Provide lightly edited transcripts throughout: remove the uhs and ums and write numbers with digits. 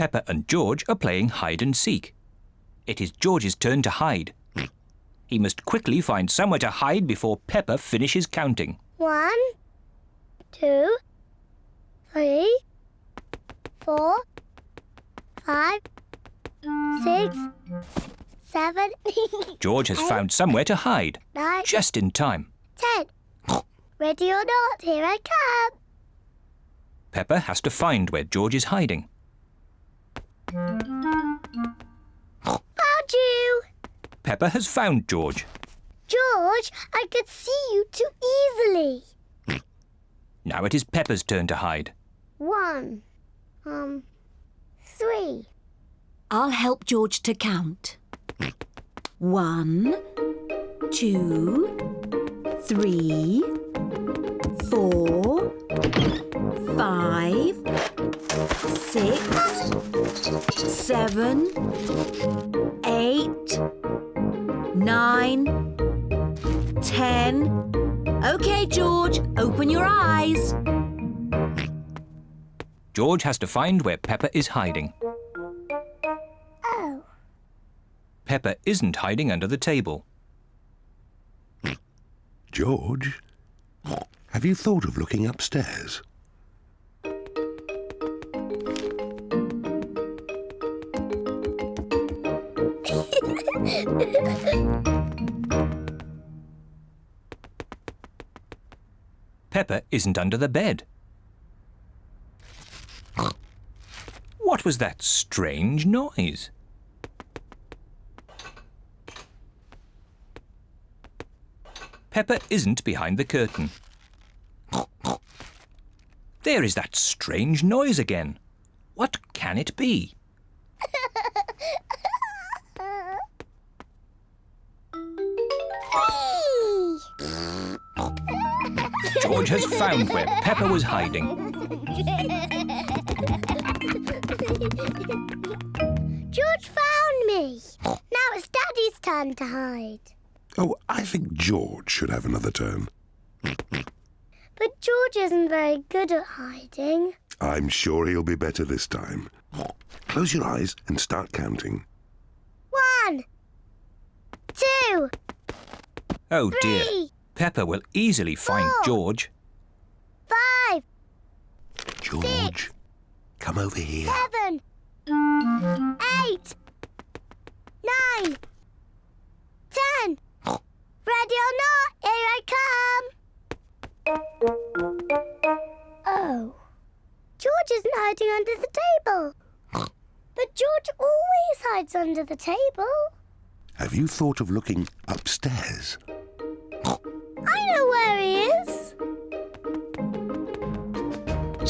Peppa and George are playing hide and seek. It is George's turn to hide. He must quickly find somewhere to hide before Peppa finishes counting. 1, 2, 3, 4, 5, 6, 7. George has found somewhere to hide. 9, Just in time. 10. Ready or not, here I come. Peppa has to find where George is hiding. Found you! Peppa has found George. George, I could see you too easily. Now it is Peppa's turn to hide. 1, 3. I'll help George to count. 1, 2, 3, 4, 5, 6, 7, 8, 9, 10. OK, George, open your eyes. George has to find where Peppa is hiding. Oh. Peppa isn't hiding under the table. George, have you thought of looking upstairs? Peppa isn't under the bed. What was that strange noise? Peppa isn't behind the curtain. There is that strange noise again. What can it be? George has found where Peppa was hiding. George found me. Now it's Daddy's turn to hide. Oh, I think George should have another turn. But George isn't very good at hiding. I'm sure he'll be better this time. Close your eyes and start counting. 1, 2, Oh dear. 3, Peppa will easily find 4, George. 5, George, come over here. 7, 8, 9, 10. Ready or not, here I come. Oh. George isn't hiding under the table. But George always hides under the table. Have you thought of looking upstairs? I know where he is.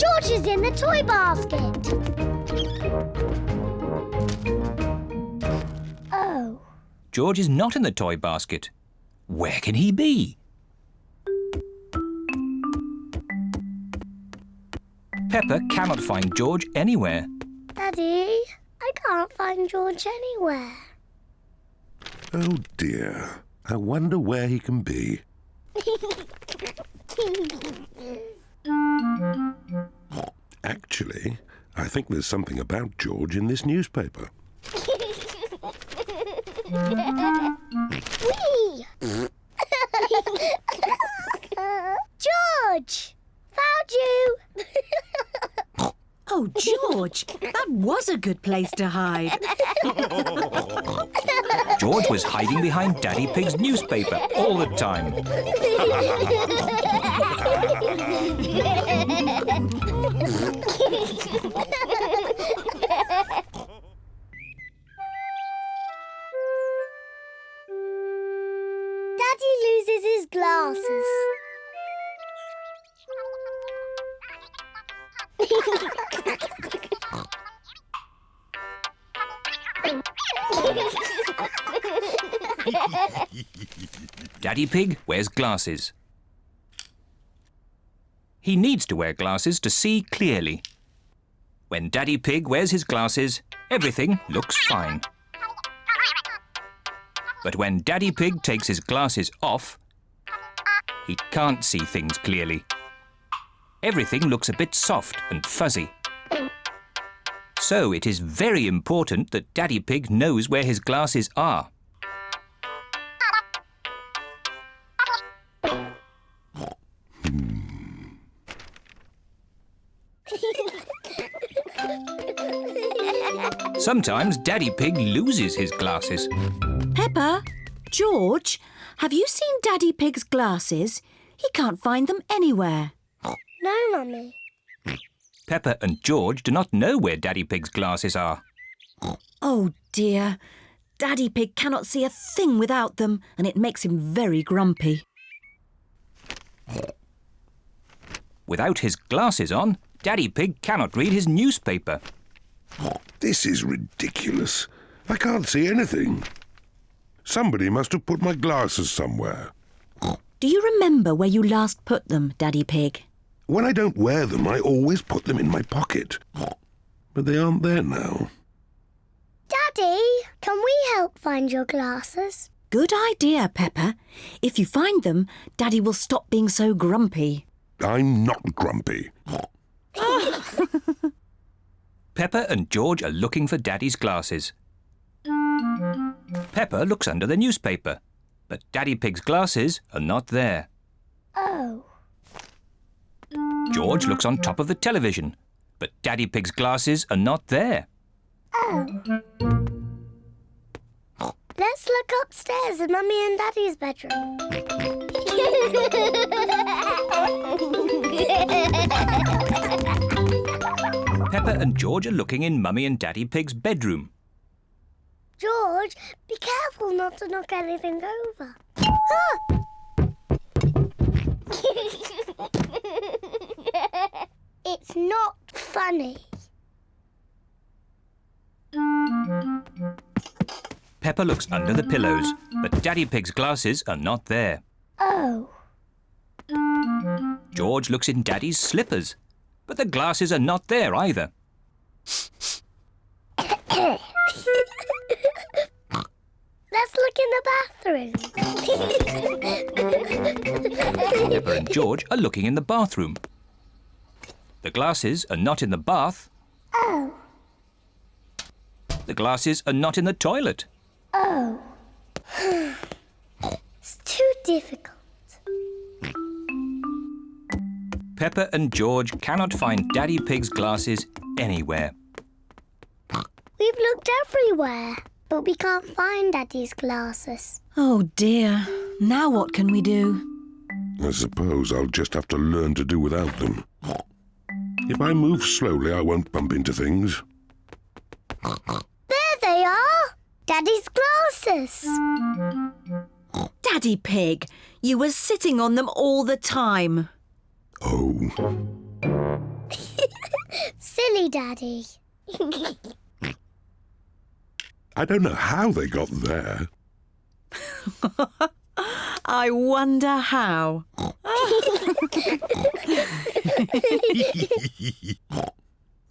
George is in the toy basket. Oh. George is not in the toy basket. Where can he be? Peppa cannot find George anywhere. Daddy, I can't find George anywhere. Oh dear, I wonder where he can be. Actually, I think there's something about George in this newspaper. Whee! George! Found you! Oh, George, that was a good place to hide. George was hiding behind Daddy Pig's newspaper all the time. Daddy loses his glasses. Daddy Pig wears glasses. He needs to wear glasses to see clearly. When Daddy Pig wears his glasses, everything looks fine. But when Daddy Pig takes his glasses off, he can't see things clearly. Everything looks a bit soft and fuzzy. So it is very important that Daddy Pig knows where his glasses are. Sometimes Daddy Pig loses his glasses. Peppa, George, have you seen Daddy Pig's glasses? He can't find them anywhere. No, Mummy. Peppa and George do not know where Daddy Pig's glasses are. Oh dear. Daddy Pig cannot see a thing without them, and it makes him very grumpy. Without his glasses on, Daddy Pig cannot read his newspaper. This is ridiculous. I can't see anything. Somebody must have put my glasses somewhere. Do you remember where you last put them, Daddy Pig? When I don't wear them, I always put them in my pocket. But they aren't there now. Daddy, can we help find your glasses? Good idea, Peppa. If you find them, Daddy will stop being so grumpy. I'm not grumpy. Peppa and George are looking for Daddy's glasses. Peppa looks under the newspaper, but Daddy Pig's glasses are not there. Oh. George looks on top of the television, but Daddy Pig's glasses are not there. Oh. Let's look upstairs in Mummy and Daddy's bedroom. Peppa and George are looking in Mummy and Daddy Pig's bedroom. George, be careful not to knock anything over. Ah! It's not funny. Peppa looks under the pillows, but Daddy Pig's glasses are not there. Oh. George looks in Daddy's slippers, but the glasses are not there either. Let's look in the bathroom. Peppa and George are looking in the bathroom. The glasses are not in the bath. Oh. The glasses are not in the toilet. Oh. It's too difficult. Peppa and George cannot find Daddy Pig's glasses anywhere. We've looked everywhere, but we can't find Daddy's glasses. Oh dear. Now what can we do? I suppose I'll just have to learn to do without them. If I move slowly, I won't bump into things. There they are! Daddy's glasses! Daddy Pig, you were sitting on them all the time. Oh. Silly Daddy. I don't know how they got there. I wonder how.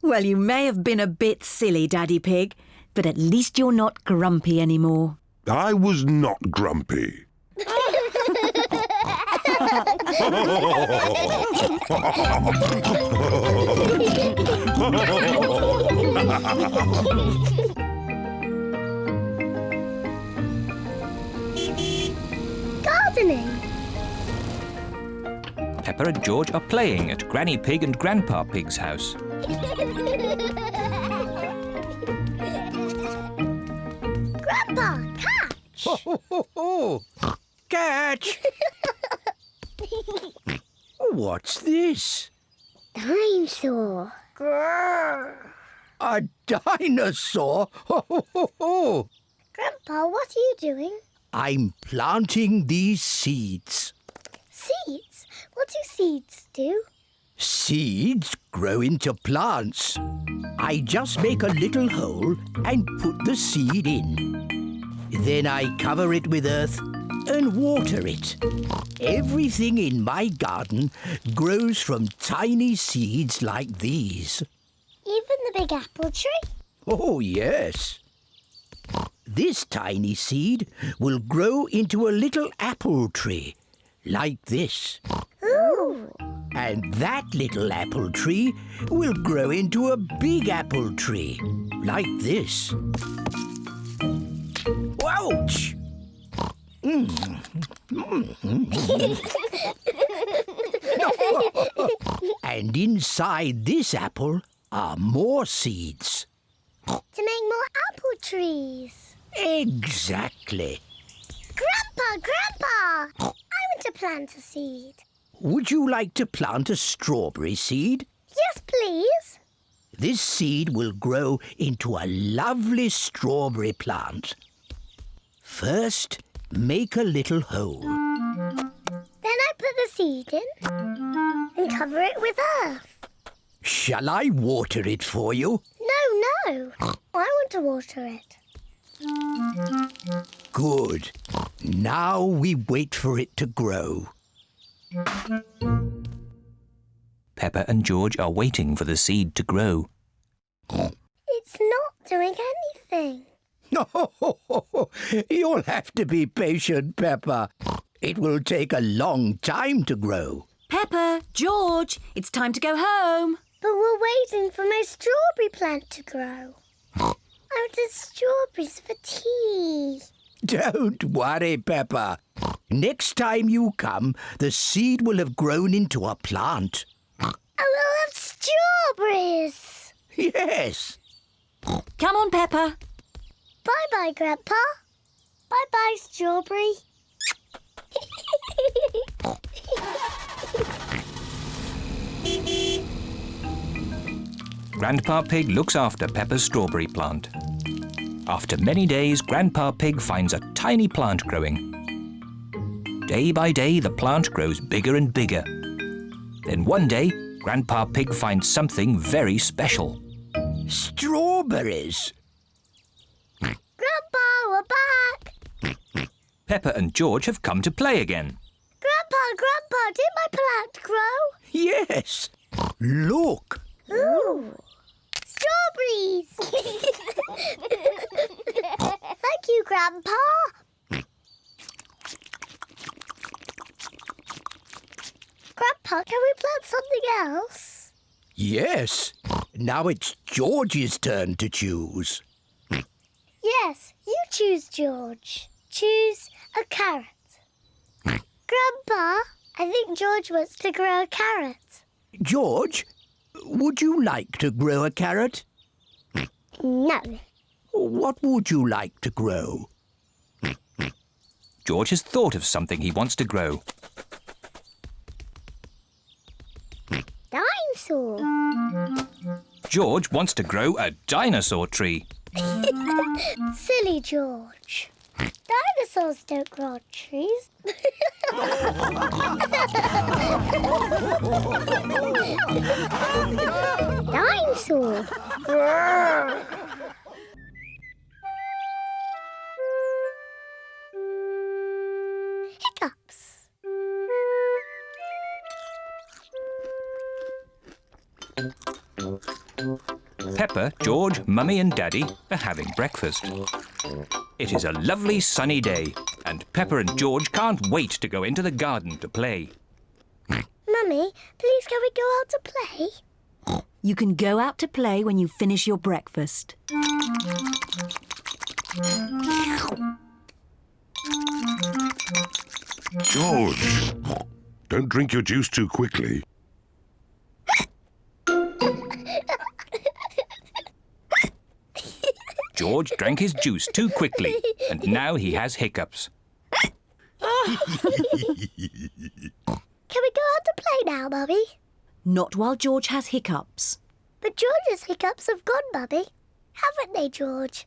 Well, you may have been a bit silly, Daddy Pig, but at least you're not grumpy anymore. I was not grumpy. Gardening. Peppa and George are playing at Granny Pig and Grandpa Pig's house. Grandpa, catch! Catch! What's this? Dinosaur. Grrr. A dinosaur? Grandpa, what are you doing? I'm planting these seeds. Seeds? What do seeds do? Seeds grow into plants. I just make a little hole and put the seed in. Then I cover it with earth and water it. Everything in my garden grows from tiny seeds like these. Even the big apple tree? Oh, yes. This tiny seed will grow into a little apple tree, like this. Ooh. And that little apple tree will grow into a big apple tree, like this. Ouch! And inside this apple are more seeds. To make more apple trees. Exactly. Grandpa! I want to plant a seed. Would you like to plant a strawberry seed? Yes, please. This seed will grow into a lovely strawberry plant. First, make a little hole. Then I put the seed in and cover it with earth. Shall I water it for you? No. I want to water it. Good. Now we wait for it to grow. Peppa and George are waiting for the seed to grow. It's not doing anything. You'll have to be patient, Peppa. It will take a long time to grow. Peppa, George, it's time to go home. But we're waiting for my strawberry plant to grow. I wanted strawberries for tea. Don't worry, Peppa. Next time you come, the seed will have grown into a plant. I will have strawberries. Yes. Come on, Peppa. Bye-bye, Grandpa. Bye-bye, strawberry. Grandpa Pig looks after Peppa's strawberry plant. After many days, Grandpa Pig finds a tiny plant growing. Day by day, the plant grows bigger and bigger. Then one day, Grandpa Pig finds something very special. Strawberries. Grandpa, we're back. Peppa and George have come to play again. Grandpa, did my plant grow? Yes. Look. Ooh, strawberries. Thank you, Grandpa. Grandpa, can we plant something else? Yes. Now it's George's turn to choose. Yes, you choose, George. Choose a carrot. Grandpa, I think George wants to grow a carrot. George, would you like to grow a carrot? No. What would you like to grow? George has thought of something he wants to grow. Dinosaur. George wants to grow a dinosaur tree. Silly George. Dinosaurs don't grow on trees. Dinosaur. Hiccups. Peppa, George, Mummy and Daddy are having breakfast. It is a lovely sunny day and Peppa and George can't wait to go into the garden to play. Mummy, please can we go out to play? You can go out to play when you finish your breakfast. George, don't drink your juice too quickly. George drank his juice too quickly and now he has hiccups. Can we go out to play now, Mummy? Not while George has hiccups. But George's hiccups have gone, Mummy. Haven't they, George?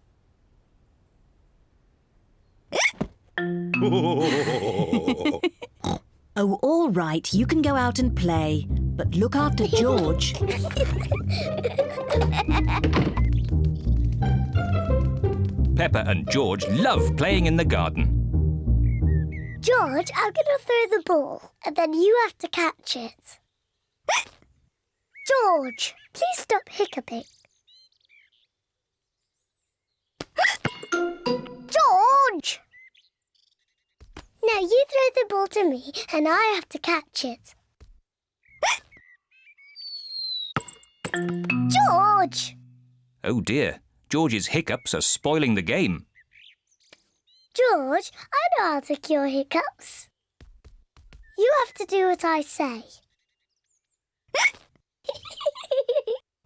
Oh, all right, you can go out and play, but look after George. Peppa and George love playing in the garden. George, I'm going to throw the ball, and then you have to catch it. George, please stop hiccuping. George! Now you throw the ball to me, and I have to catch it. George! Oh dear, George's hiccups are spoiling the game. George, I know how to cure hiccups. You have to do what I say.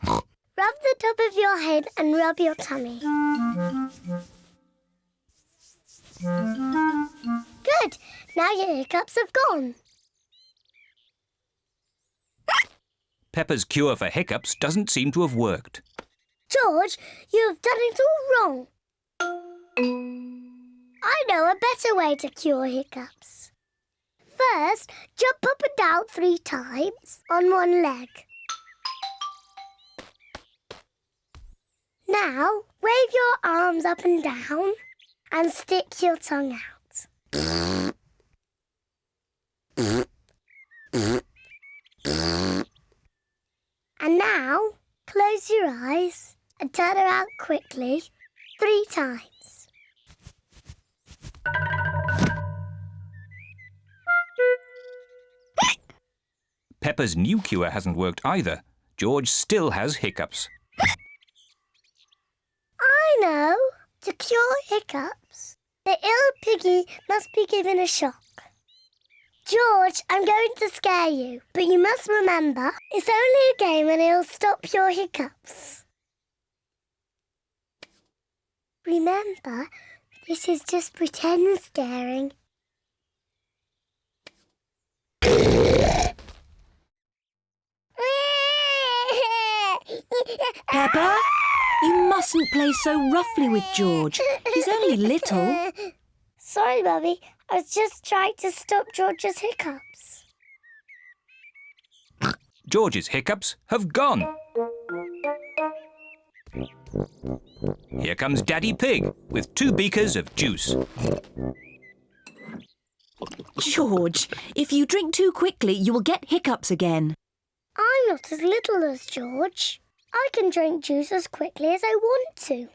Rub the top of your head and rub your tummy. Good. Now your hiccups have gone. Peppa's cure for hiccups doesn't seem to have worked. George, you have done it all wrong. I know a better way to cure hiccups. First, jump up and down 3 times on one leg. Now, wave your arms up and down and stick your tongue out. And now, close your eyes and turn around quickly 3 times. Peppa's new cure hasn't worked either. George still has hiccups. I know. To cure hiccups, the ill piggy must be given a shock. George, I'm going to scare you, but you must remember, it's only a game and it'll stop your hiccups. Remember, this is just pretend scaring. Peppa, you mustn't play so roughly with George. He's only little. Sorry, Mummy. I was just trying to stop George's hiccups. George's hiccups have gone. Here comes Daddy Pig with 2 beakers of juice. George, if you drink too quickly, you will get hiccups again. I'm not as little as George. I can drink juice as quickly as I want to.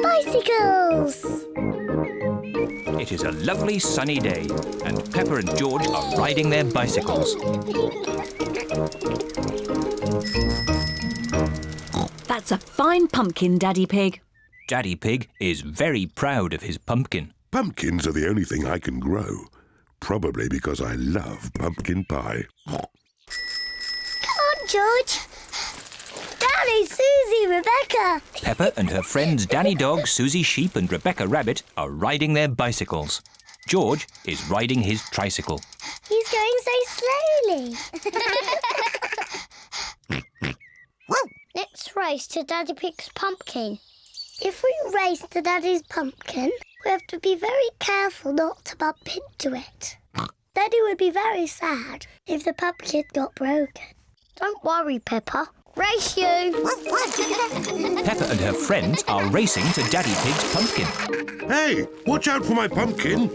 Bicycles! It is a lovely sunny day and Peppa and George are riding their bicycles. That's a fine pumpkin, Daddy Pig. Daddy Pig is very proud of his pumpkin. Pumpkins are the only thing I can grow. Probably because I love pumpkin pie. Come on, George. Danny, Susie, Rebecca. Peppa and her friends Danny Dog, Susie Sheep and Rebecca Rabbit are riding their bicycles. George is riding his tricycle. He's going so slowly. Let's race to Daddy Pig's pumpkin. If we race to Daddy's pumpkin, we have to be very careful not to bump into it. Daddy would be very sad if the pumpkin got broken. Don't worry, Peppa. Race you! Peppa and her friends are racing to Daddy Pig's pumpkin. Hey, watch out for my pumpkin.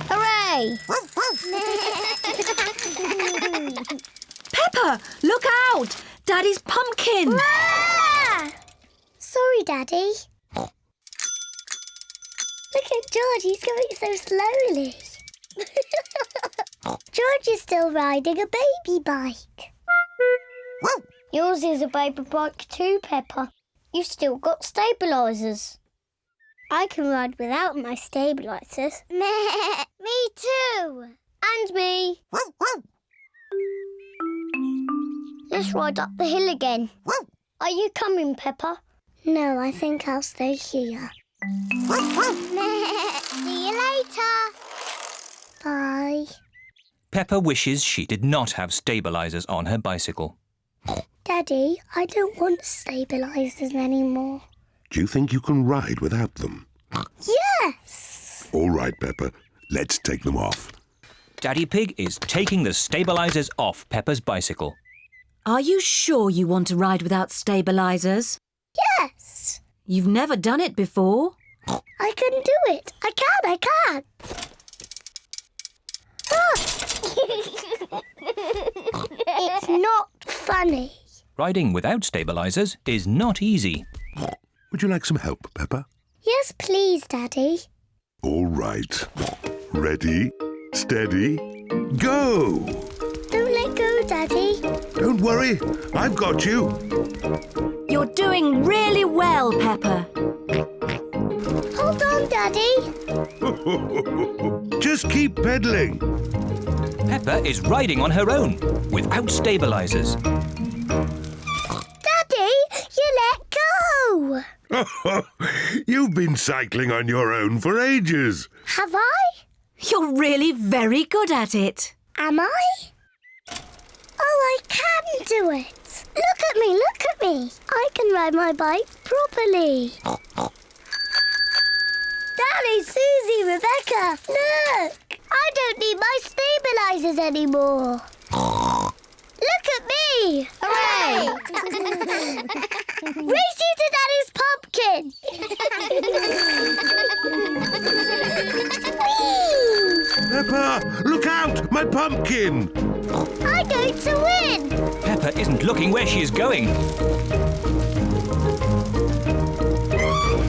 Hooray! Peppa, look out! Daddy's pumpkin! Ah! Sorry, Daddy. Look at George, he's going so slowly. George is still riding a baby bike. Yours is a baby bike too, Peppa. You've still got stabilisers. I can ride without my stabilisers. Me too. And me. Let's ride up the hill again. Are you coming, Peppa? No, I think I'll stay here. See you later. Bye. Peppa wishes she did not have stabilisers on her bicycle. Daddy, I don't want stabilisers anymore. Do you think you can ride without them? Yes! All right, Peppa. Let's take them off. Daddy Pig is taking the stabilisers off Peppa's bicycle. Are you sure you want to ride without stabilisers? Yes. You've never done it before. I can do it. I can. Ah! It's not funny. Riding without stabilisers is not easy. Would you like some help, Peppa? Yes, please, Daddy. All right. Ready, steady, go! Don't let go, Daddy. Don't worry, I've got you. You're doing really well, Peppa. Hold on, Daddy. Just keep pedaling. Peppa is riding on her own without stabilisers. Daddy, you let go. You've been cycling on your own for ages. Have I? You're really very good at it. Am I? Oh, I can do it. Look at me. I can ride my bike properly. Daddy, Susie, Rebecca, look. I don't need my stabilisers anymore. Look at me. Hooray! Race you to Daddy's pumpkin. Whee! Peppa, look out! My pumpkin! I'm going to win. Peppa isn't looking where she is going.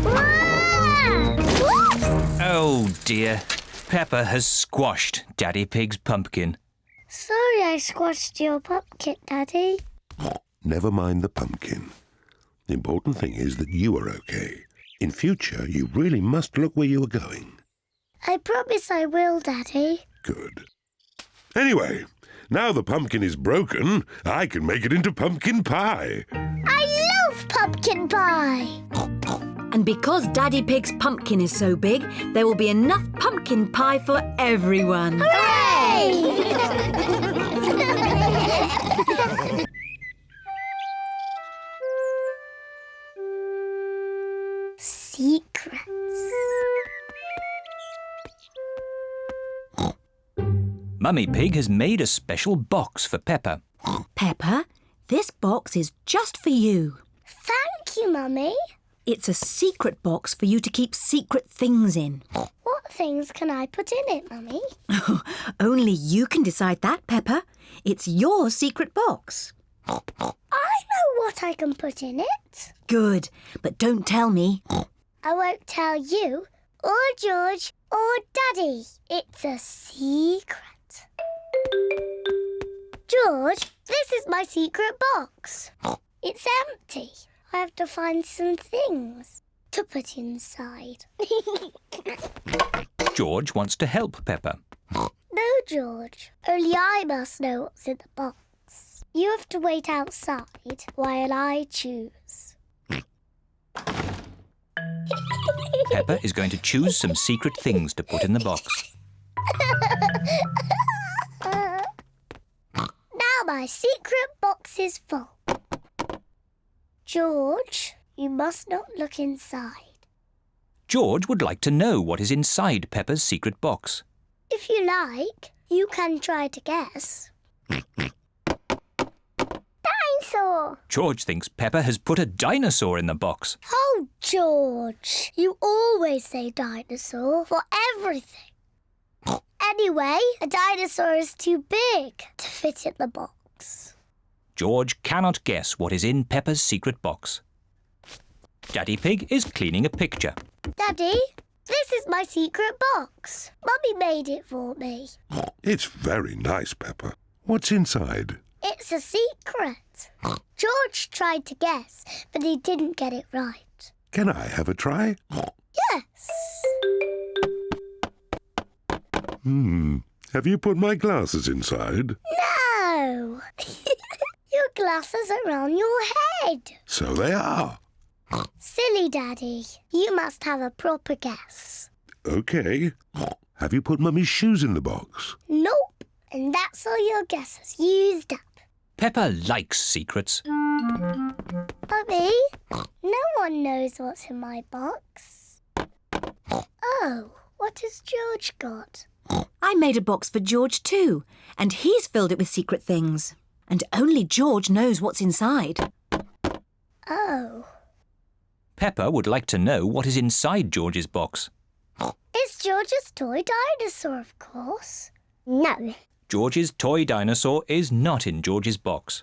Wow! Whoops! Oh dear. Peppa has squashed Daddy Pig's pumpkin. Sorry I squashed your pumpkin, Daddy. Never mind the pumpkin. The important thing is that you are okay. In future, you really must look where you are going. I promise I will, Daddy. Good. Anyway, now the pumpkin is broken, I can make it into pumpkin pie. I love pumpkin pie. And because Daddy Pig's pumpkin is so big, there will be enough pumpkin pie for everyone. Hooray! Secrets. Mummy Pig has made a special box for Peppa. Peppa, this box is just for you. Thank you, Mummy. It's a secret box for you to keep secret things in. What things can I put in it, Mummy? Only you can decide that, Peppa. It's your secret box. I know what I can put in it. Good, but don't tell me. I won't tell you, or George, or Daddy. It's a secret. George, this is my secret box. It's empty. I have to find some things to put inside. George wants to help Peppa. No, George. Only I must know what's in the box. You have to wait outside while I choose. Peppa is going to choose some secret things to put in the box. Now my secret box is full. George, you must not look inside. George would like to know what is inside Peppa's secret box. If you like, you can try to guess. Dinosaur! George thinks Peppa has put a dinosaur in the box. Oh, George, you always say dinosaur for everything. Anyway, a dinosaur is too big to fit in the box. George cannot guess what is in Peppa's secret box. Daddy Pig is cleaning a picture. Daddy, this is my secret box. Mummy made it for me. It's very nice, Peppa. What's inside? It's a secret. George tried to guess, but he didn't get it right. Can I have a try? Yes. Have you put my glasses inside? No. Your glasses are on your head. So they are. Silly Daddy. You must have a proper guess. OK. Have you put Mummy's shoes in the box? Nope. And that's all your guesses used up. Peppa likes secrets. Mummy, no one knows what's in my box. Oh, what has George got? I made a box for George too, and he's filled it with secret things. And only George knows what's inside. Oh. Peppa would like to know what is inside George's box. It's George's toy dinosaur, of course. No. George's toy dinosaur is not in George's box.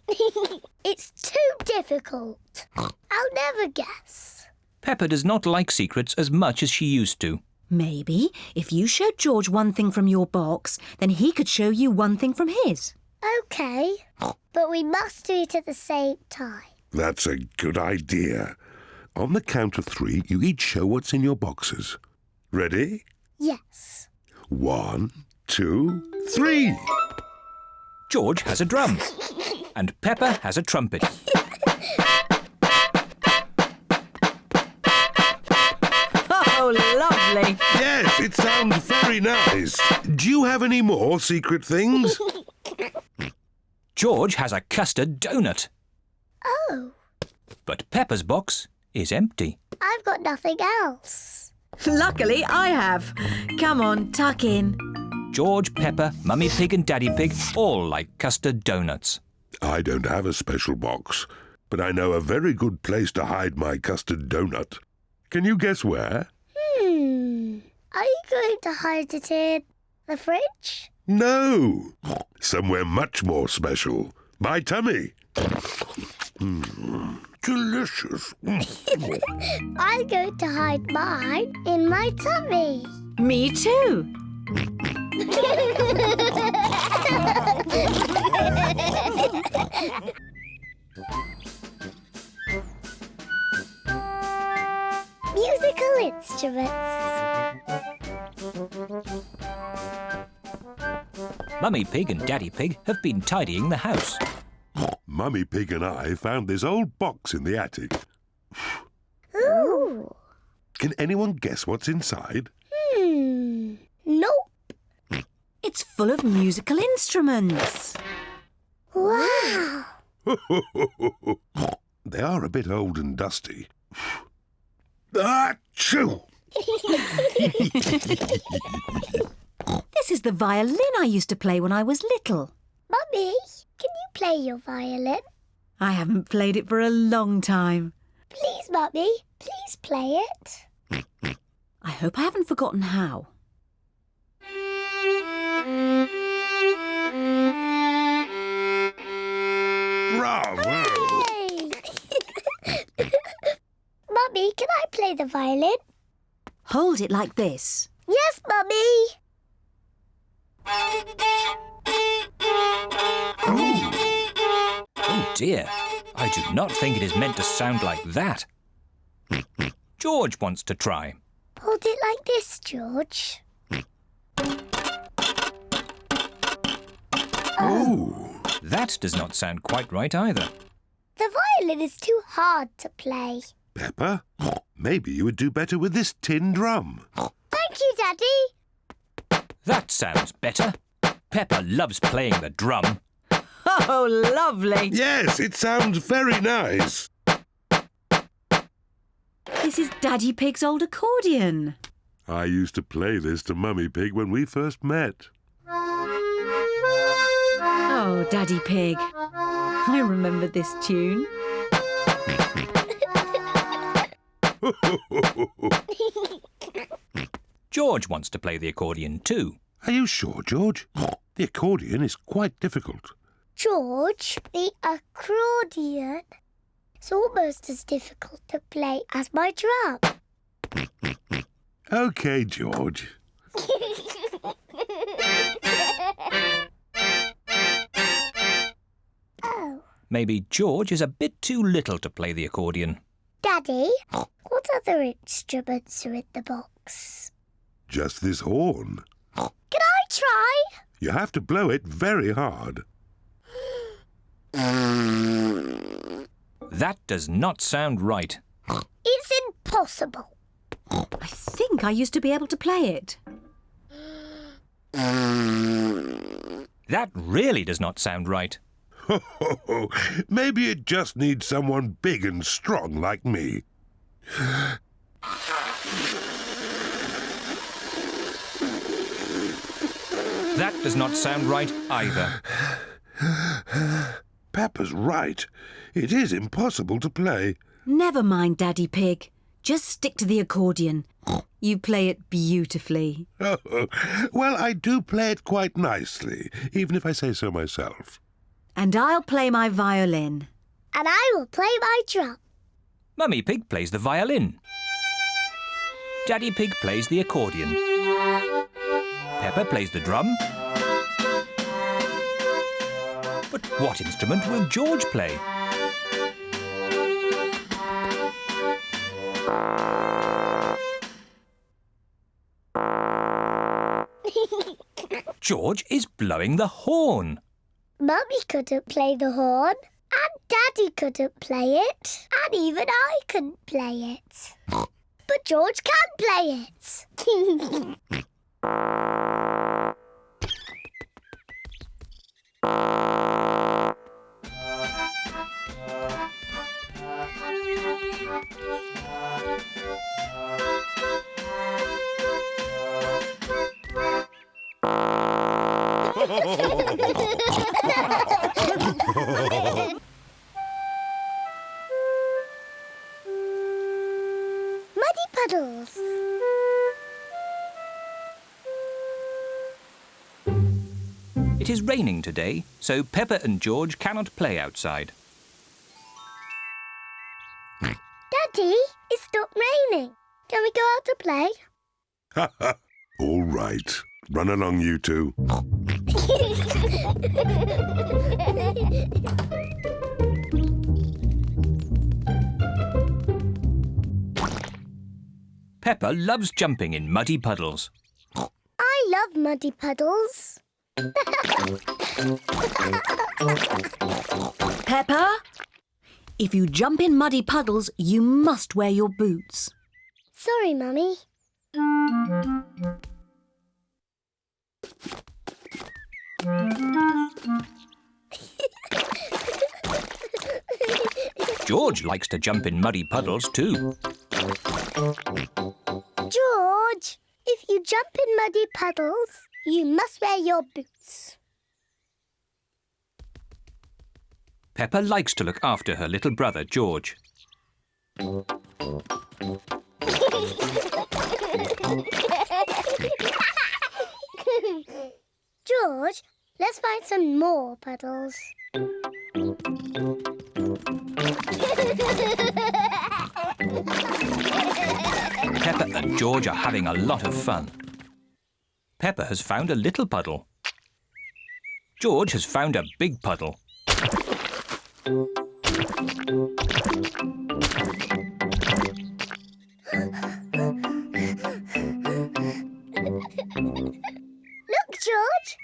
It's too difficult. I'll never guess. Peppa does not like secrets as much as she used to. Maybe if you showed George one thing from your box, then he could show you one thing from his. OK, but we must do it at the same time. That's a good idea. On the count of 3, you each show what's in your boxes. Ready? Yes. 1, 2, 3. George has a drum and Peppa has a trumpet. Oh, lovely. Yes, it sounds very nice. Do you have any more secret things? George has a custard donut. Oh, But Peppa's box is empty. I've got nothing else. Luckily, I have. Come on, tuck in. George, Peppa, Mummy Pig and Daddy Pig all like custard donuts. I don't have a special box, but I know a very good place to hide my custard donut. Can you guess where? Are you going to hide it in the fridge? No, somewhere much more special. My tummy. Delicious. I'm going to hide mine in my tummy. Me too. Musical instruments. Mummy Pig and Daddy Pig have been tidying the house. Mummy Pig and I found this old box in the attic. Ooh. Can anyone guess what's inside? Nope. It's full of musical instruments. Wow. They are a bit old and dusty. Achoo! This is the violin I used to play when I was little. Mummy, can you play your violin? I haven't played it for a long time. Please, Mummy, please play it. I hope I haven't forgotten how. Bravo! Yay! Mummy, can I play the violin? Hold it like this. Yes, Mummy. Oh dear, I do not think it is meant to sound like that. George wants to try. Hold it like this, George. Oh! That does not sound quite right either. The violin is too hard to play. Peppa, maybe you would do better with this tin drum. Thank you, Daddy. That sounds better. Peppa loves playing the drum. Oh, lovely. Yes, it sounds very nice. This is Daddy Pig's old accordion. I used to play this to Mummy Pig when we first met. Oh, Daddy Pig. I remember this tune. George wants to play the accordion too. Are you sure, George? The accordion is quite difficult. George, the accordion is almost as difficult to play as my drum. OK, George. Oh. Maybe George is a bit too little to play the accordion. Daddy, what other instruments are in the box? Just this horn. Can I try? You have to blow it very hard. That does not sound right. It's impossible. I think I used to be able to play it. That really does not sound right. Maybe it just needs someone big and strong like me. That does not sound right either. Peppa's right. It is impossible to play. Never mind, Daddy Pig. Just stick to the accordion. You play it beautifully. Oh, well, I do play it quite nicely, even if I say so myself. And I'll play my violin. And I will play my drum. Mummy Pig plays the violin. Daddy Pig plays the accordion. Peppa plays the drum. But what instrument will George play? George is blowing the horn. Mummy couldn't play the horn, and Daddy couldn't play it, and even I couldn't play it. But George can play it. Muddy puddles. It is raining today, so Peppa and George cannot play outside. Daddy, it's not raining. Can we go out to play? All right. Run along, you two. Peppa loves jumping in muddy puddles. I love muddy puddles. Peppa, if you jump in muddy puddles, you must wear your boots. Sorry, Mummy. George likes to jump in muddy puddles too. George, if you jump in muddy puddles, you must wear your boots. Peppa likes to look after her little brother, George. George, let's find some more puddles. Peppa and George are having a lot of fun. Peppa has found a little puddle. George has found a big puddle. Look, George.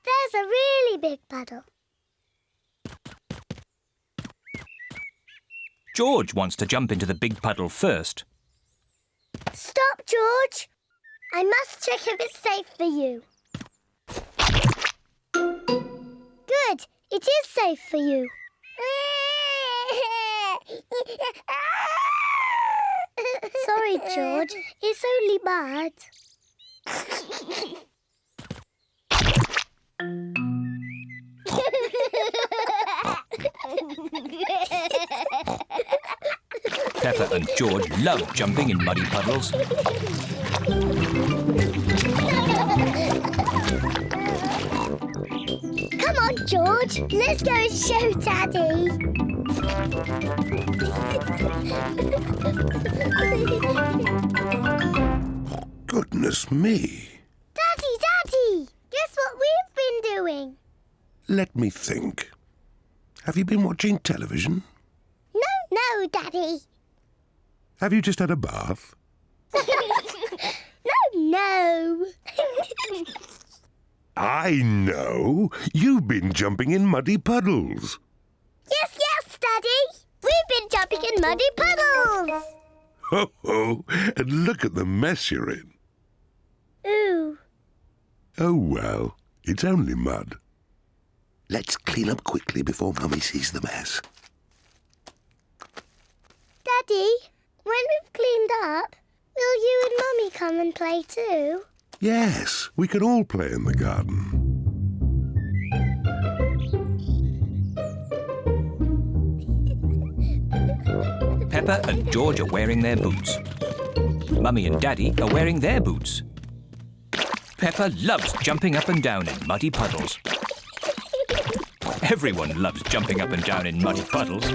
There's a really big puddle. George wants to jump into the big puddle first. Stop, George. I must check if it's safe for you. Good. It is safe for you. Sorry, George. It's only bad. Peppa and George love jumping in muddy puddles. Come on, George. Let's go and show Daddy. Goodness me. Daddy! Guess what we've been doing? Let me think. Have you been watching television? No, Daddy. Have you just had a bath? No. I know. You've been jumping in muddy puddles. Yes, Daddy. We've been jumping in muddy puddles. Ho, ho. And look at the mess you're in. Ooh. Oh, well, it's only mud. Let's clean up quickly before Mummy sees the mess. Daddy, when we've cleaned up, will you and Mummy come and play too? Yes, we can all play in the garden. Peppa and George are wearing their boots. Mummy and Daddy are wearing their boots. Peppa loves jumping up and down in muddy puddles. Everyone loves jumping up and down in muddy puddles.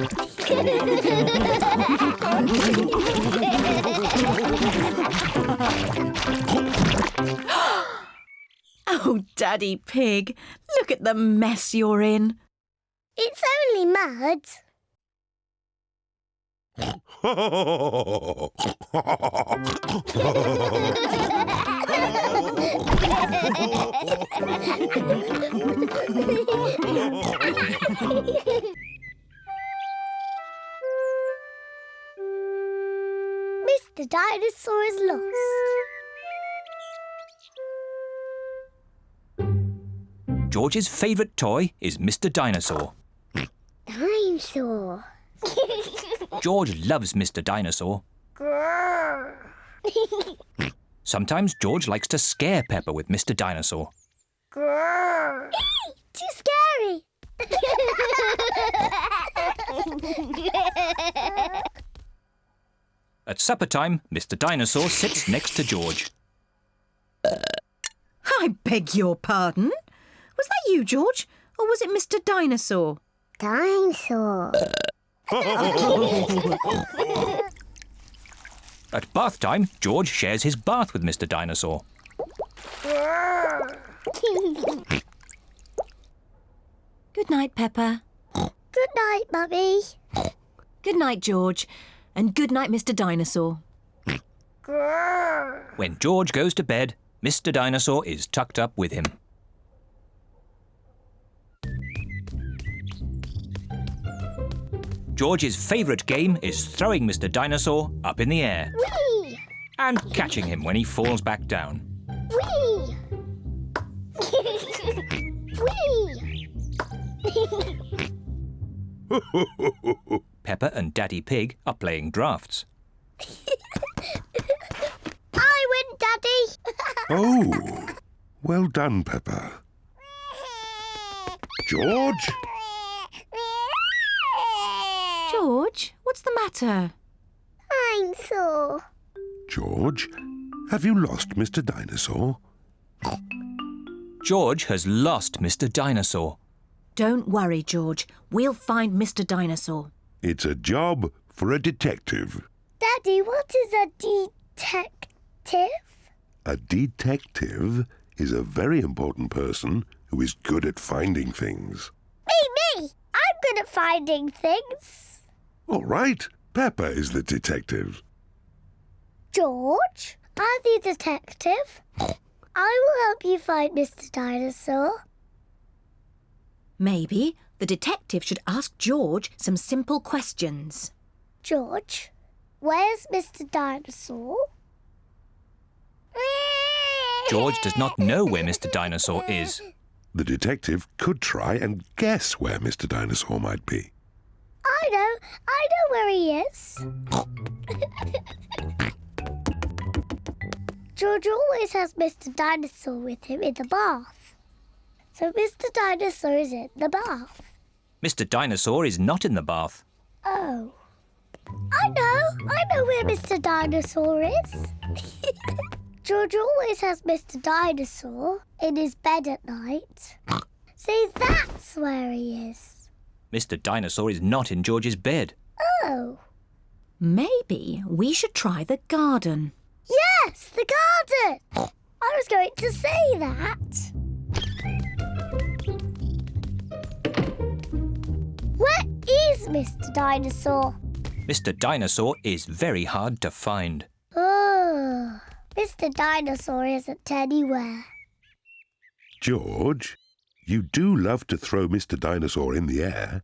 Oh, Daddy Pig, look at the mess you're in. It's only mud. Mr. Dinosaur is lost. George's favourite toy is Mr. Dinosaur. Dinosaur. George loves Mr. Dinosaur. Grrr. Sometimes George likes to scare Peppa with Mr. Dinosaur. Grrr. Too scary. At supper time, Mr. Dinosaur sits next to George. I beg your pardon? Was that you, George? Or was it Mr. Dinosaur? Dinosaur. At bath time, George shares his bath with Mr. Dinosaur. Good night, Peppa. Good night, Mummy. Good night, George. And good night, Mr. Dinosaur. Grrr. When George goes to bed, Mr. Dinosaur is tucked up with him. George's favourite game is throwing Mr. Dinosaur up in the air Whee! and catching him when he falls back down. Whee! Whee! Peppa and Daddy Pig are playing drafts. I win, Daddy. Oh, well done, Peppa. George? George, what's the matter? I'm sore. George, have you lost Mr. Dinosaur? George has lost Mr. Dinosaur. Don't worry, George. We'll find Mr. Dinosaur. It's a job for a detective. Daddy, what is a detective? A detective is a very important person who is good at finding things. Me! I'm good at finding things. All right, Peppa is the detective. George, I'm the detective. I will help you find Mr. Dinosaur. Maybe the detective should ask George some simple questions. George, where's Mr. Dinosaur? George does not know where Mr. Dinosaur is. The detective could try and guess where Mr. Dinosaur might be. I know where he is. George always has Mr. Dinosaur with him in the bath. So Mr. Dinosaur is in the bath. Mr. Dinosaur is not in the bath. Oh. I know where Mr. Dinosaur is. George always has Mr. Dinosaur in his bed at night. See, that's where he is. Mr. Dinosaur is not in George's bed. Oh. Maybe we should try the garden. Yes, the garden. I was going to say that. Where is Mr. Dinosaur? Mr. Dinosaur is very hard to find. Oh, Mr. Dinosaur isn't anywhere. George, you do love to throw Mr. Dinosaur in the air.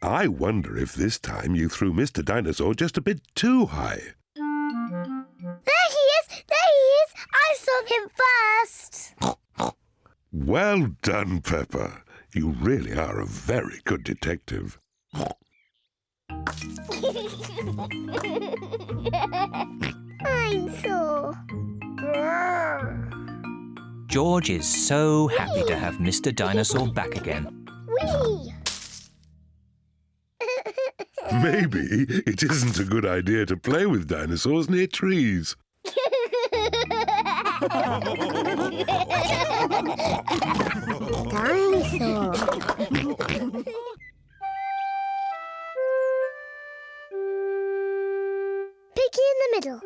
I wonder if this time you threw Mr. Dinosaur just a bit too high. There he is! There he is! I saw him first! Well done, Peppa. You really are a very good detective. I'm sore. George is so happy to have Mr. Dinosaur back again. Whee! Maybe it isn't a good idea to play with dinosaurs near trees. Dinosaur. Piggy in the middle.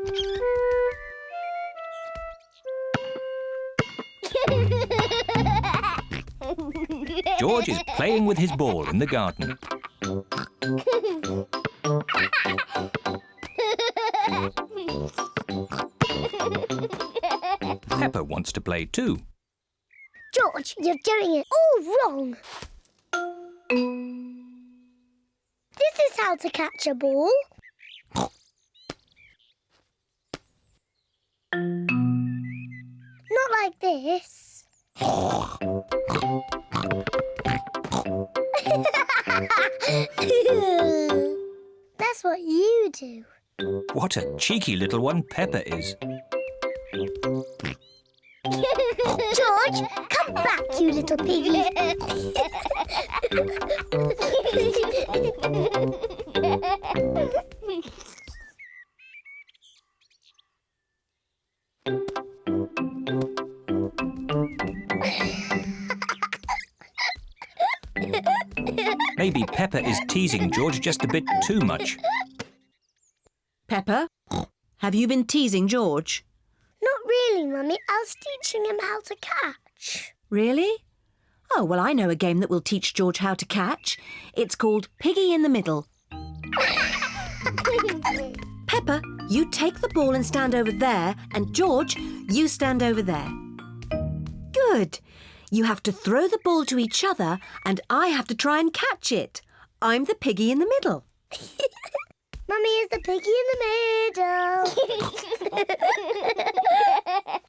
George is playing with his ball in the garden. Peppa wants to play too. George, you're doing it all wrong. This is how to catch a ball. Not like this. That's what you do. What a cheeky little one Peppa is. George, come back, you little piggy. Maybe Peppa is teasing George just a bit too much. Peppa, have you been teasing George? Not really, Mummy. I was teaching him how to catch. Really? Oh, well, I know a game that will teach George how to catch. It's called Piggy in the Middle. Peppa, you take the ball and stand over there, and George, you stand over there. Good. You have to throw the ball to each other, and I have to try and catch it. I'm the piggy in the middle. Mummy is the piggy in the middle.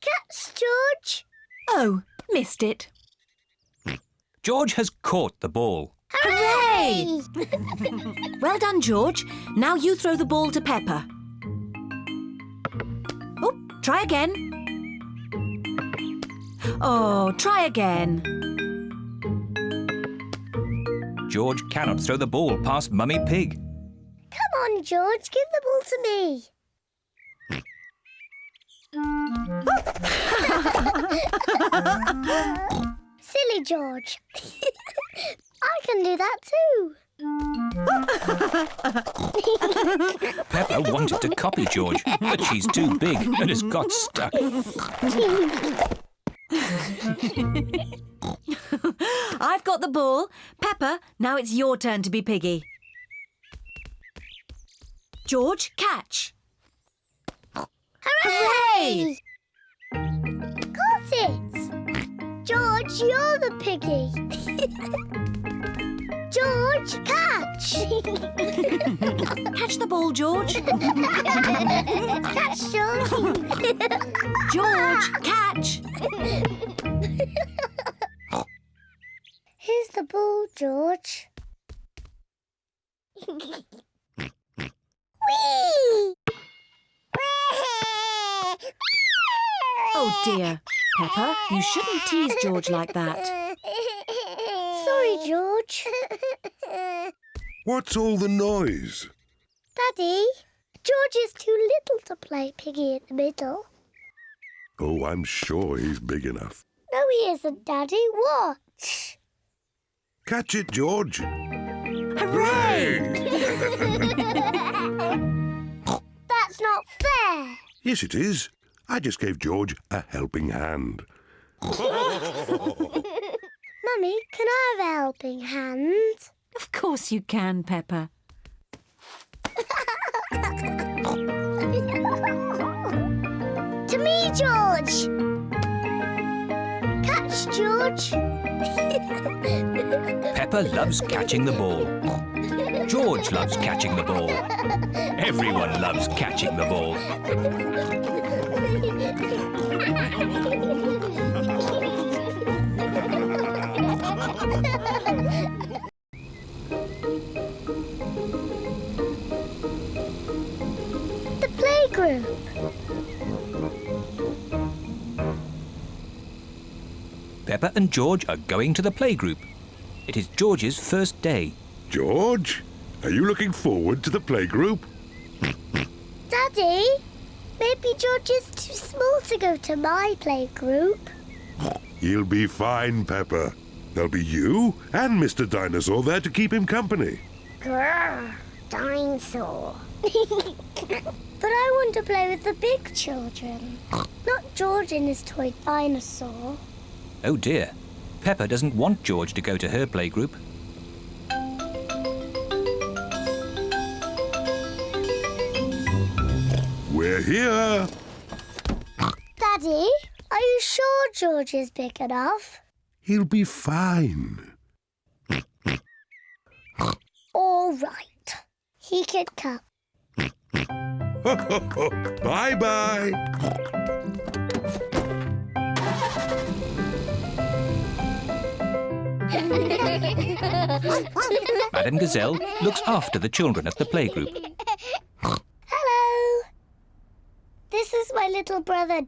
Catch, George. Oh, missed it. George has caught the ball. Hooray! Well done, George. Now you throw the ball to Peppa. Oh, try again. Oh, try again. George cannot throw the ball past Mummy Pig. Come on, George. Give the ball to me. Silly George. I can do that too. Peppa wanted to copy George, but she's too big and has got stuck. I've got the ball. Peppa, now it's your turn to be piggy. George, catch. Hooray! Got it. George, you're the piggy. George, catch. Catch the ball, George. Catch, George. George, catch. Here's the ball, George. Whee! Oh dear. Peppa, you shouldn't tease George like that. Sorry, George. What's all the noise? Daddy, George is too little to play piggy in the middle. Oh, I'm sure he's big enough. No, he isn't, Daddy. Watch. Catch it, George. Hooray! That's not fair. Yes, it is. I just gave George a helping hand. Mummy, can I have a helping hand? Of course you can, Peppa. To me, George. Catch, George. Peppa loves catching the ball. George loves catching the ball. Everyone loves catching the ball. The playgroup. Peppa and George are going to the playgroup. It is George's first day. George, Are you looking forward to the playgroup? Daddy, maybe George is too small to go to my playgroup. He'll be fine, Peppa. There'll be you and Mr. Dinosaur there to keep him company. Grrr, dinosaur. But I want to play with the big children, not George and his toy dinosaur. Oh dear, Peppa doesn't want George to go to her playgroup. We're here. Daddy, are you sure George is big enough? He'll be fine. All right. He could come. Bye-bye. Madame Gazelle looks after the children at the playgroup. Hello. This is my little brother,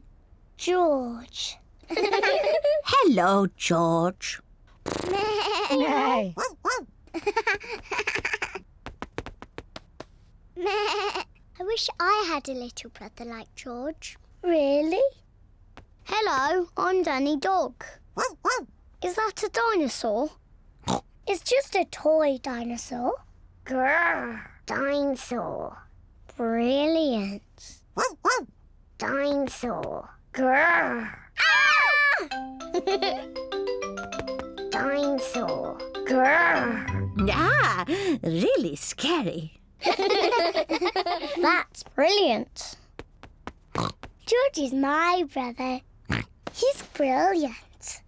George. Hello, George. I wish I had a little brother like George. Really? Hello, I'm Danny Dog. Is that a dinosaur? It's just a toy dinosaur. Grrr, dinosaur. Brilliant. Dinosaur. Grrr. Dinosaur. Grrr. Ah, really scary. That's brilliant. George is my brother. He's brilliant.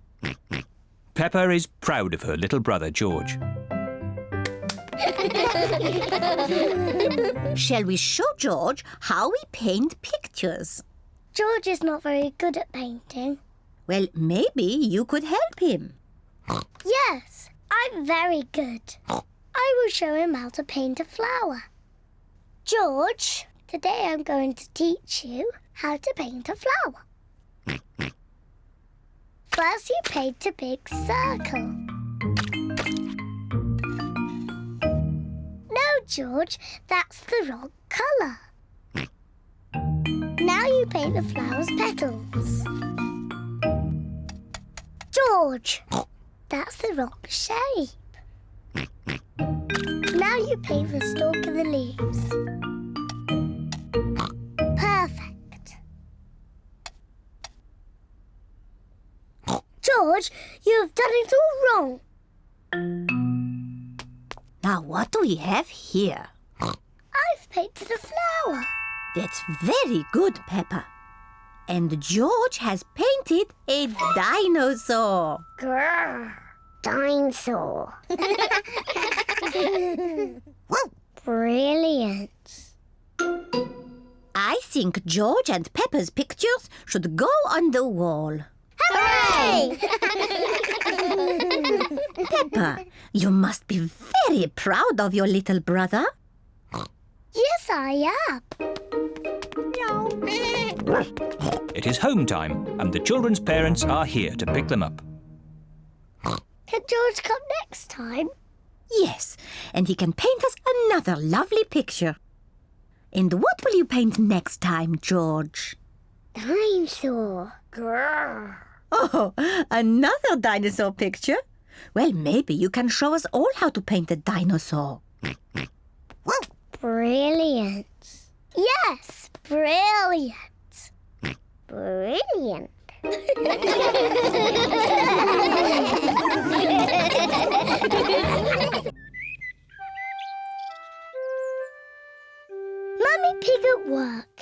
Peppa is proud of her little brother George. Shall we show George how we paint pictures? George is not very good at painting. Well, maybe you could help him. Yes, I'm very good. I will show him how to paint a flower. George, today I'm going to teach you how to paint a flower. First, you paint a big circle. No, George, that's the wrong colour. Now you paint the flower's petals. George, that's the wrong shape. Now you paint the stalk of the leaves. Perfect. George, you have done it all wrong. Now, what do we have here? I've painted a flower. That's very good, Peppa. And George has painted a dinosaur. Grrr, dinosaur. Brilliant. I think George and Peppa's pictures should go on the wall. Hooray! Peppa, you must be very proud of your little brother. Yes, I am. It is home time and the children's parents are here to pick them up. Can George come next time? Yes, and he can paint us another lovely picture. And what will you paint next time, George? Dinosaur. Grrr. Oh, another dinosaur picture? Well, maybe you can show us all how to paint a dinosaur. Brilliant. Yes, brilliant. Brilliant. Mummy Pig at work.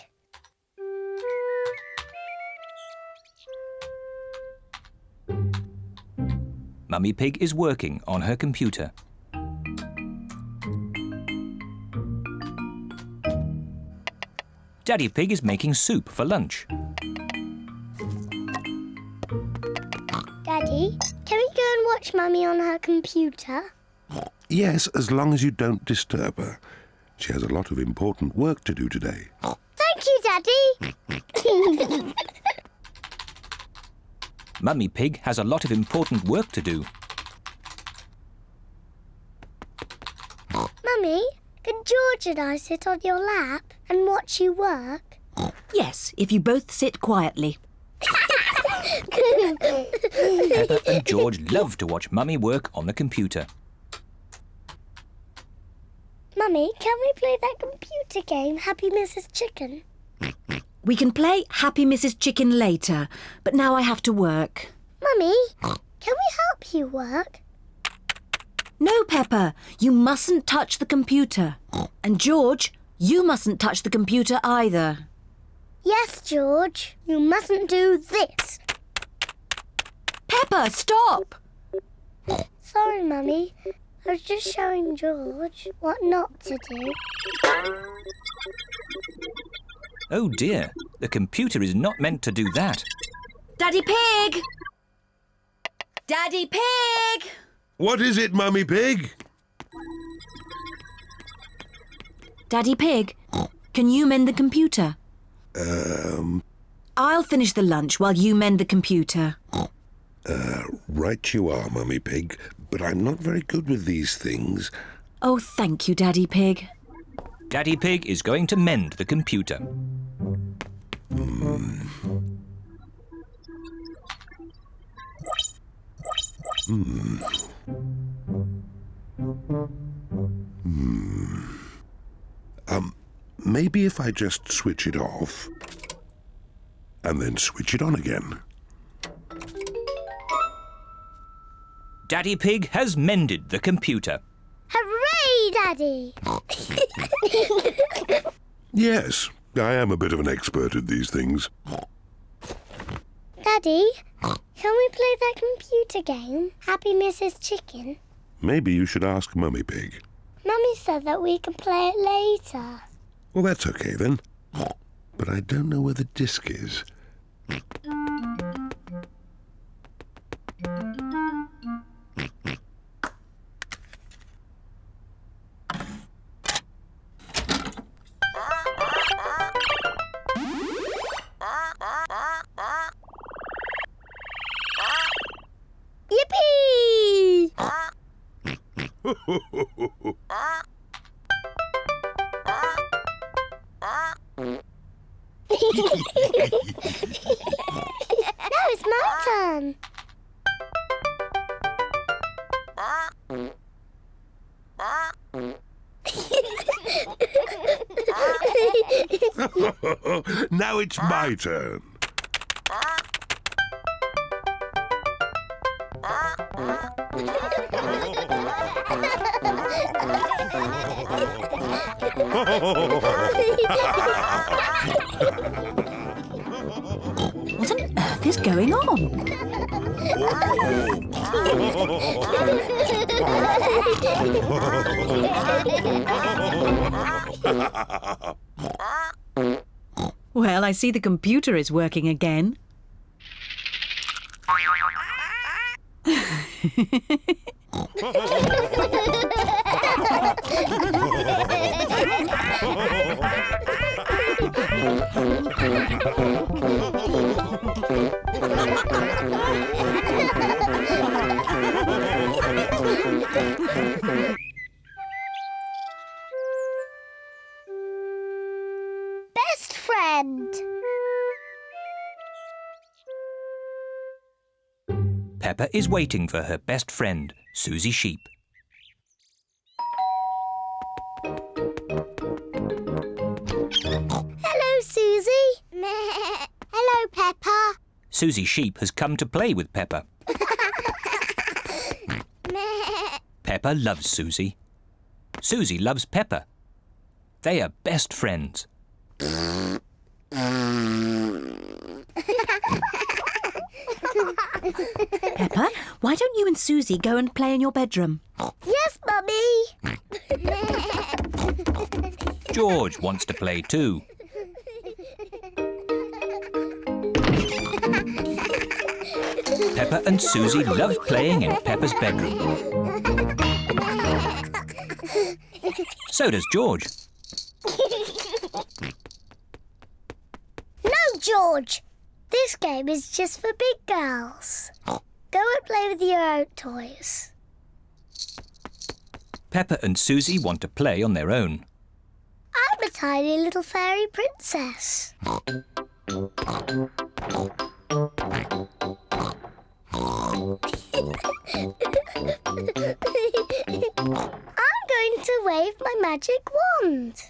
Mummy Pig is working on her computer. Daddy Pig is making soup for lunch. Daddy, can we go and watch Mummy on her computer? Yes, as long as you don't disturb her. She has a lot of important work to do today. Thank you, Daddy. Mummy Pig has a lot of important work to do. Mummy, George and I sit on your lap and watch you work? Yes, if you both sit quietly. Peppa and George love to watch Mummy work on the computer. Mummy, can we play that computer game, Happy Mrs. Chicken? We can play Happy Mrs. Chicken later, but now I have to work. Mummy, can we help you work? No, Peppa, you mustn't touch the computer. And George, you mustn't touch the computer either. Yes, George. You mustn't do this. Peppa, stop! Sorry, Mummy. I was just showing George what not to do. Oh dear, the computer is not meant to do that. Daddy Pig! Daddy Pig! What is it, Mummy Pig? Daddy Pig, can you mend the computer? I'll finish the lunch while you mend the computer. Right you are, Mummy Pig, but I'm not very good with these things. Oh, thank you, Daddy Pig. Daddy Pig is going to mend the computer. Maybe if I just switch it off and then switch it on again. Daddy Pig has mended the computer. Hooray, Daddy! Yes, I am a bit of an expert at these things. Daddy, can we play that computer game, Happy Mrs. Chicken? Maybe you should ask Mummy Pig. Mummy said that we can play it later. Well, that's okay then. But I don't know where the disc is. Yippee! Now it's my turn. Now it's my turn. What on earth is going on? Well, I see the computer is working again. Best friend. Peppa is waiting for her best friend, Susie Sheep. Hello, Susie. Hello, Peppa. Susie Sheep has come to play with Peppa. Peppa loves Susie. Susie loves Peppa. They are best friends. Peppa, why don't you and Susie go and play in your bedroom? Yes, Mummy. George wants to play too. Peppa and Susie love playing in Peppa's bedroom. So does George. No, George. This game is just for big girls. Go and play with your own toys. Peppa and Susie want to play on their own. tiny little fairy princess. I'm going to wave my magic wand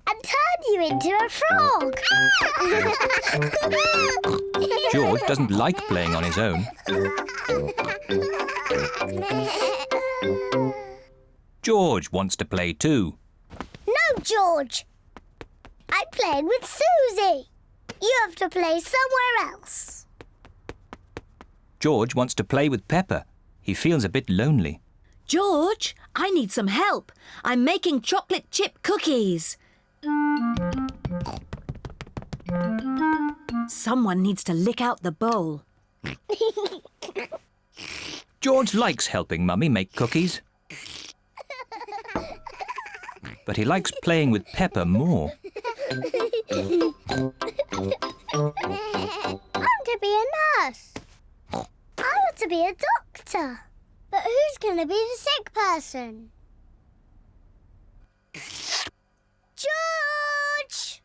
and turn you into a frog. George doesn't like playing on his own. George wants to play too. No, George. I'm playing with Susie. You have to play somewhere else. George wants to play with Peppa. He feels a bit lonely. George, I need some help. I'm making chocolate chip cookies. Someone needs to lick out the bowl. George likes helping Mummy make cookies. But he likes playing with Peppa more. I want to be a nurse. I want to be a doctor. But who's going to be the sick person? George!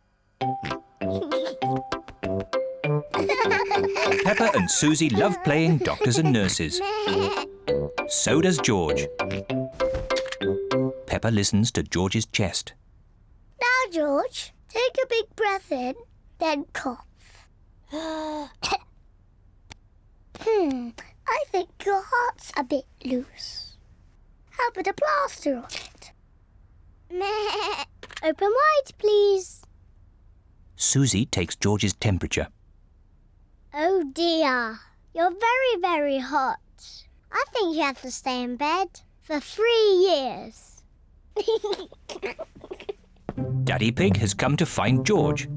Peppa and Susie love playing doctors and nurses. So does George. Peppa listens to George's chest. Now, George, take a big breath in, then cough. I think your heart's a bit loose. How about a plaster on it? Open wide, please. Susie takes George's temperature. Oh dear, you're very, very hot. I think you have to stay in bed for 3 years. Daddy Pig has come to find George.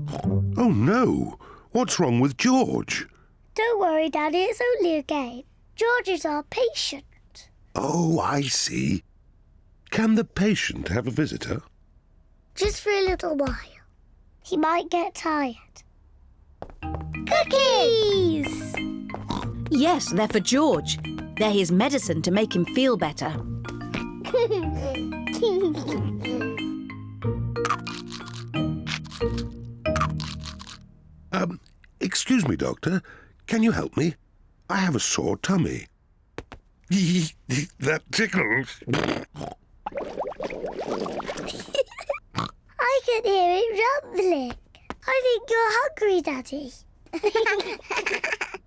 Oh no! What's wrong with George? Don't worry, Daddy, it's only a game. George is our patient. Oh, I see. Can the patient have a visitor? Just for a little while. He might get tired. Cookies! Yes, they're for George. They're his medicine to make him feel better. Excuse me, Doctor. Can you help me? I have a sore tummy. That tickles. I can hear it rumbling. I think you're hungry, Daddy.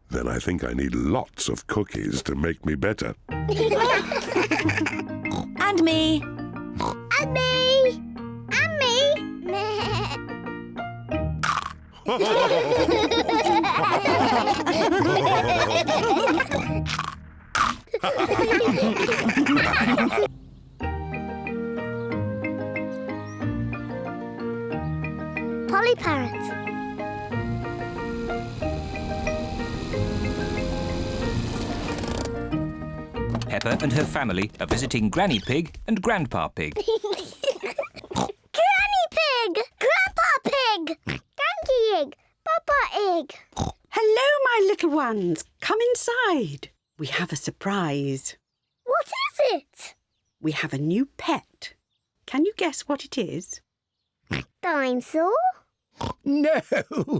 Then I think I need lots of cookies to make me better. And me. And me! And me! Polly Parrot. Peppa and her family are visiting Granny Pig and Grandpa Pig. Granny Pig! Grandpa Pig! Granky Egg! Papa Egg! Hello, my little ones. Come inside. We have a surprise. What is it? We have a new pet. Can you guess what it is? Dinosaur? No,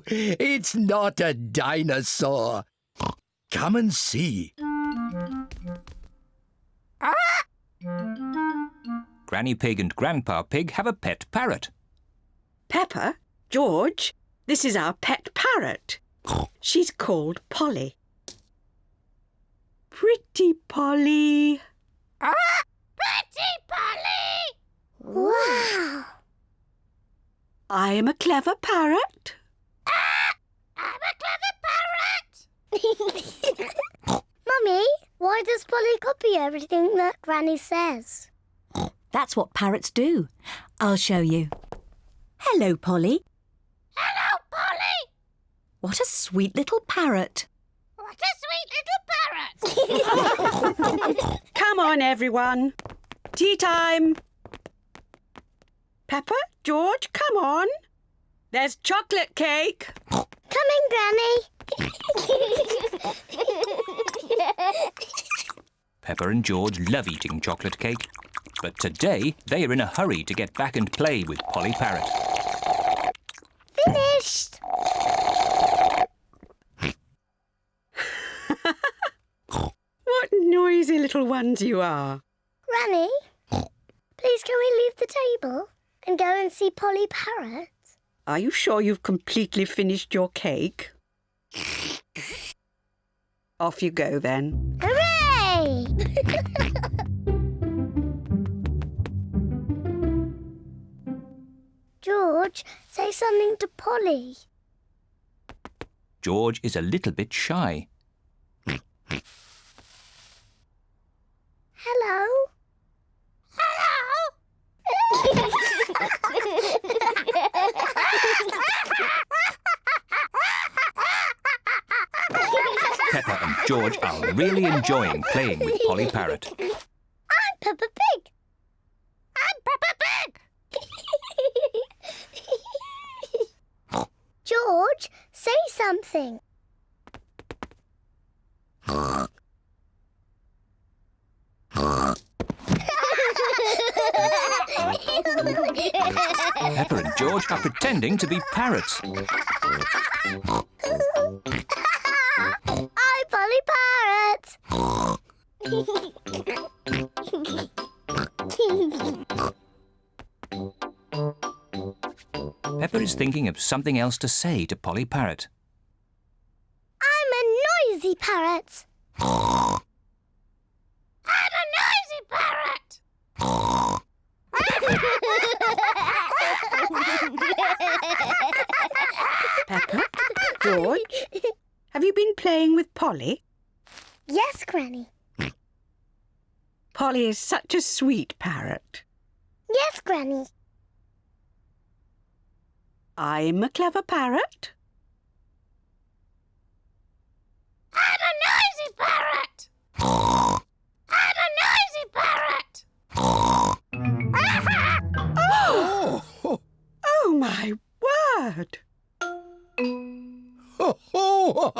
it's not a dinosaur. Come and see. Granny Pig and Grandpa Pig have a pet parrot. Peppa, George, this is our pet parrot. She's called Polly. Pretty Polly. Pretty Polly! Wow! I am a clever parrot. I'm a clever parrot! Mummy, why does Polly copy everything that Granny says? That's what parrots do. I'll show you. Hello, Polly. Hello, Polly! What a sweet little parrot. What a sweet little parrot! Come on, everyone. Tea time. Peppa, George, come on. There's chocolate cake. Coming, Granny! Peppa and George love eating chocolate cake. But today they are in a hurry to get back and play with Polly Parrot. Finished! What noisy little ones you are. Granny, please can we leave the table and go and see Polly Parrot? Are you sure you've completely finished your cake? Off you go then. Hooray! George, say something to Polly. George is a little bit shy. Hello? Peppa and George are really enjoying playing with Polly Parrot. I'm Peppa Pig. I'm Peppa Pig. George, say something. Peppa and George are pretending to be parrots. I'm Polly Parrot. Peppa is thinking of something else to say to Polly Parrot. I'm a noisy parrot. I'm a noisy parrot. Peppa, George, have you been playing with Polly? Yes, Granny. Polly is such a sweet parrot. Yes, Granny. I'm a clever parrot. I'm a noisy parrot. I'm a noisy parrot. Oh, Oh, my word! ho, ho.